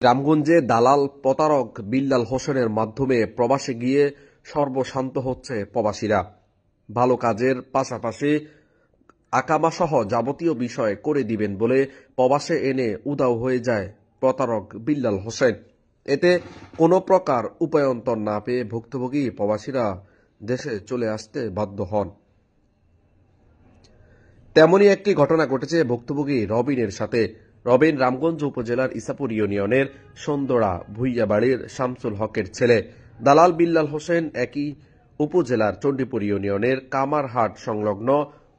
রামগঞ্জে দালাল প্রতারক বিল্লাল হোসেনের মাধ্যমে প্রবাসে গিয়ে সর্বশান্ত হচ্ছে প্রবাসীরা। ভালো কাজের পাশাপাশি আকামাসহ যাবতীয় বিষয় করে দিবেন বলে প্রবাসে এনে উধাও হয়ে যায় প্রতারক বিল্লাল হোসেন। এতে কোনো প্রকার উপায়ন্তর না পেয়ে ভুক্তভোগী প্রবাসীরা দেশে চলে আসতে বাধ্য হন। তেমনই একটি ঘটনা ঘটেছে ভুক্তভোগী রবিনের সাথে। রবিন রামগঞ্জ উপজেলার ইসাপুর ইউনিয়নের সন্দোড়া ভুইয়াবাড়ির শামসুল হকের ছেলে। দালাল বিল্লাল হোসেন একই উপজেলার চণ্ডীপুর ইউনিয়নের কামারহাট সংলগ্ন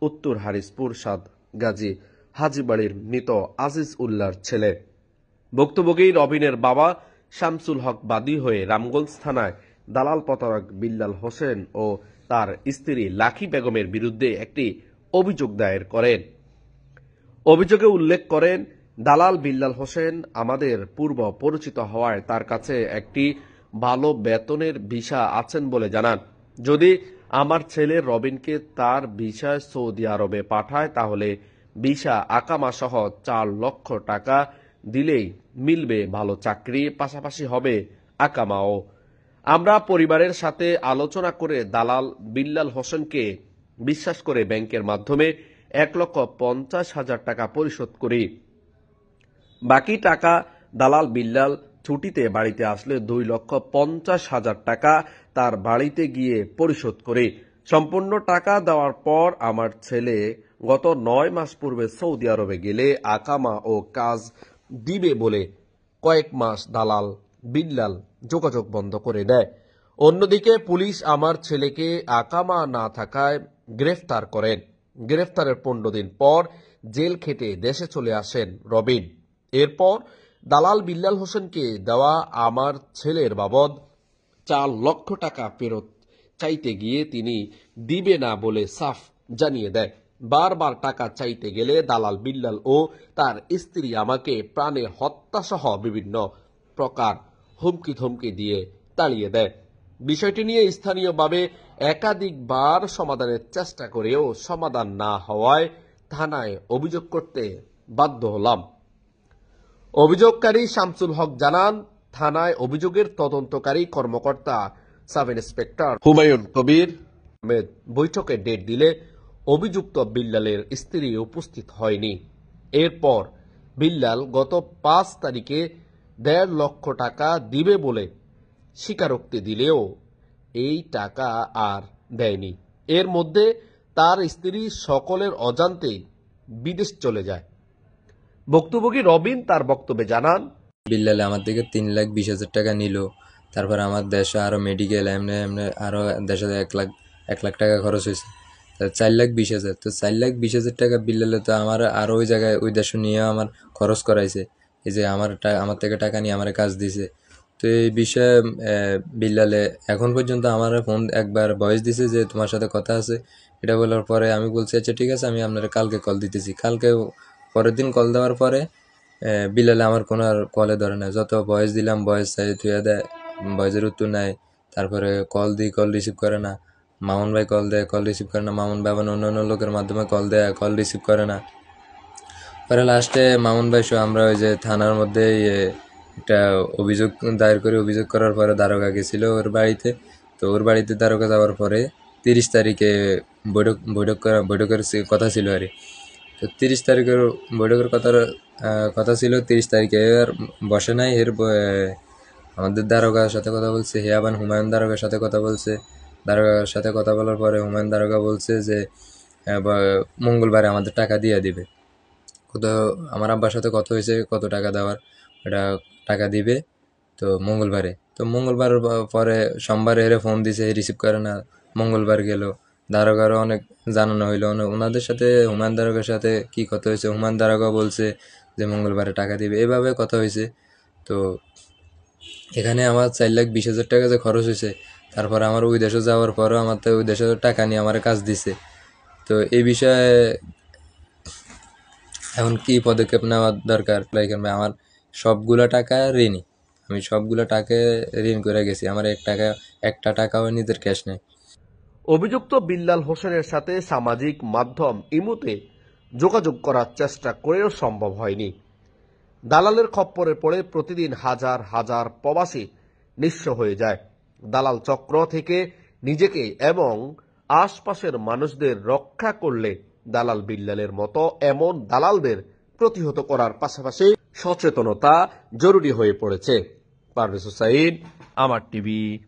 উত্তর হারিসপুর সাদ গাজী হাজিবাড়ির মৃত আজিজ উল্লাহর ছেলে। ভুক্তভোগী রবিনের বাবা শামসুল হক বাদী হয়ে রামগঞ্জ থানায় দালাল প্রতারক বিল্লাল হোসেন ও তার স্ত্রী লাখি বেগমের বিরুদ্ধে একটি অভিযোগ দায়ের করেন। অভিযোগে উল্লেখ করেন, দালাল বিল্লাল হোসেন আমাদের পূর্ব পরিচিত হওয়ায় তার কাছে একটি ভালো বেতনের ভিসা আছেন বলে জানান। যদি আমার ছেলে রবিনকে তার ভিসায় সৌদি আরবে পাঠায় তাহলে ভিসা আকামা সহ 4 লক্ষ টাকা দিলেই মিলবে ভালো চাকরি, পাশাপাশি হবে আকামাও। আমরা পরিবারের সাথে আলোচনা করে দালাল বিল্লাল হোসেনকে বিশ্বাস করে ব্যাংকের মাধ্যমে 1,50,000 টাকা পরিশোধ করি। বাকি টাকা দালাল বিল্লাল ছুটিতে বাড়িতে আসলে 2,50,000 টাকা তার বাড়িতে গিয়ে পরিশোধ করি। সম্পূর্ণ টাকা দেওয়ার পর আমার ছেলে গত 9 মাস পূর্বে সৌদি আরবে গেলে আকামা ও কাজ দিবে বলে কয়েক মাস দালাল বিল্লাল যোগাযোগ বন্ধ করে দেয়। অন্যদিকে পুলিশ আমার ছেলেকে আকামা না থাকায় গ্রেফতার করেন। গ্রেফতারের 15 দিন পর জেল খেটে দেশে চলে আসেন রবিন। এরপর দালাল বিল্লাল হোসেনকে দেওয়া আমার ছেলের বাবদ 4 লক্ষ টাকা ফেরত চাইতে গিয়ে তিনি দিবে না বলে সাফ জানিয়ে দেয়। বারবার টাকা চাইতে গেলে দালাল বিল্লাল ও তার স্ত্রী আমাকে প্রাণে হত্যাসহ বিভিন্ন প্রকার হুমকি ধমকি দিয়ে তাড়িয়ে দেয়। বিষয়টি নিয়ে স্থানীয়ভাবে একাধিকবার সমাধানের চেষ্টা করেও সমাধান না হওয়ায় থানায় অভিযোগ করতে বাধ্য হলাম। অভিযোগকারী শামসুল হক জানান, থানায় অভিযোগের তদন্তকারী কর্মকর্তা সাব ইন্সপেক্টর হুমায়ুন কবির আহমেদ বৈঠকে ডেট দিলে অভিযুক্ত বিল্লালের স্ত্রী উপস্থিত হয়নি। এরপর বিল্লাল গত 5 তারিখে 1.5 লক্ষ টাকা দিবে বলে স্বীকারোক্তি দিলেও এই টাকা আর দেয়নি। এর মধ্যে তার স্ত্রী সকলের অজান্তেই বিদেশ চলে যায়। ভুক্তভোগী রবিন তার বক্তব্যে জানান, বিল্লালে আমার থেকে 3,20,000 টাকা নিল। তারপর আমার দেশে আরো মেডিকেল এমনি এমনি আরো দেশে 1 লাখ টাকা খরচ হয়েছে। 4,20,000, তো 4,20,000 টাকা বিল্লালে তো আমার আরো ওই জায়গায় ওই দেশে নিয়ে আমার খরচ করাইছে। এই যে আমার থেকে টাকা নিয়ে আমার কাজ দিছে। তো এই বিষয়ে বিল্লালে এখন পর্যন্ত আমার ফোন একবার ভয়েস দিছে যে তোমার সাথে কথা আছে। এটা বলার পরে আমি বলছি আচ্ছা ঠিক আছে, আমি আপনার কালকে কল দিতেছি। কালকে পরের দিন কল দেওয়ার পরে বিল্লালে আমার কোনো আর কলে ধরে না। যত ভয়েস দিলাম ভয়েস চাই থুয়ে দেয়, ভয়েসের উত্তর নেয়। তারপরে কল দিই, কল রিসিভ করে না। মামুন ভাই কল দেয়, কল রিসিভ করে না। মামুন ভাই আবার অন্য লোকের মাধ্যমে কল দেয়, কল রিসিভ করে না। পরে লাস্টে মামুন ভাই সহ আমরা ওই যে থানার মধ্যে একটা অভিযোগ দায়ের করে, অভিযোগ করার পরে দারোগা গেছিল ওর বাড়িতে। তো ওর বাড়িতে দারোগা যাওয়ার পরে 30 তারিখে বৈঠকের কথা ছিল আর কি। তো 30 তারিখের বৈঠকের কথা ছিল। 30 তারিখে আর বসে নাই। আমাদের দারোগার সাথে কথা বলছে, হেয়াবান হুমায়ুন দারোগার সাথে কথা বলছে। দারোগার সাথে কথা বলার পরে হুমায়ুন দারোগা বলছে যে মঙ্গলবারে আমাদের টাকা দিয়ে দিবে। আমার আব্বার সাথে কথা হয়েছে কত টাকা দেওয়ার, এটা টাকা দিবে তো মঙ্গলবারে। তো মঙ্গলবার পরে সোমবারে এরে ফোন দিছে, রিসিভ করে না। মঙ্গলবার গেল, দারোগারও অনেক জানানো হইলো। ওনাদের সাথে হুমায়ুন দারোগার সাথে কি কথা হয়েছে, হুমায়ুন দারোগা বলছে যে মঙ্গলবারে টাকা দিবে, এভাবে কথা হয়েছে। তো এখানে আমার 4,20,000 টাকা যে খরচ হয়েছে, তারপর আমার ওই দেশে যাওয়ার পরও আমার তো ওই দেশে টাকা নিয়ে আমার কাজ দিছে। তো এই বিষয়ে এখন কি পদক্ষেপ নেওয়া দরকার? আমার সবগুলা টাকা ঋণী, আমি সবগুলা টাকা ঋণ করে গেছি। আমার একটা টাকাও নিজের ক্যাশ নেই। অভিযুক্ত বিল্লাল হোসেনের সাথে সামাজিক মাধ্যম ইমোতে যোগাযোগ করার চেষ্টা করেও সম্ভব হয়নি। দালালের খপ্পরে পড়ে প্রতিদিন হাজার হাজার প্রবাসী নিঃস্ব হয়ে যায়। দালাল চক্র থেকে নিজেকে এবং আশপাশের মানুষদের রক্ষা করলে দালাল বিল্লালের মতো এমন দালালদের প্রতিহত করার পাশাপাশি সচেতনতা জরুরি হয়ে পড়েছে। পারভেজ হোসাইন, আমার টিভি।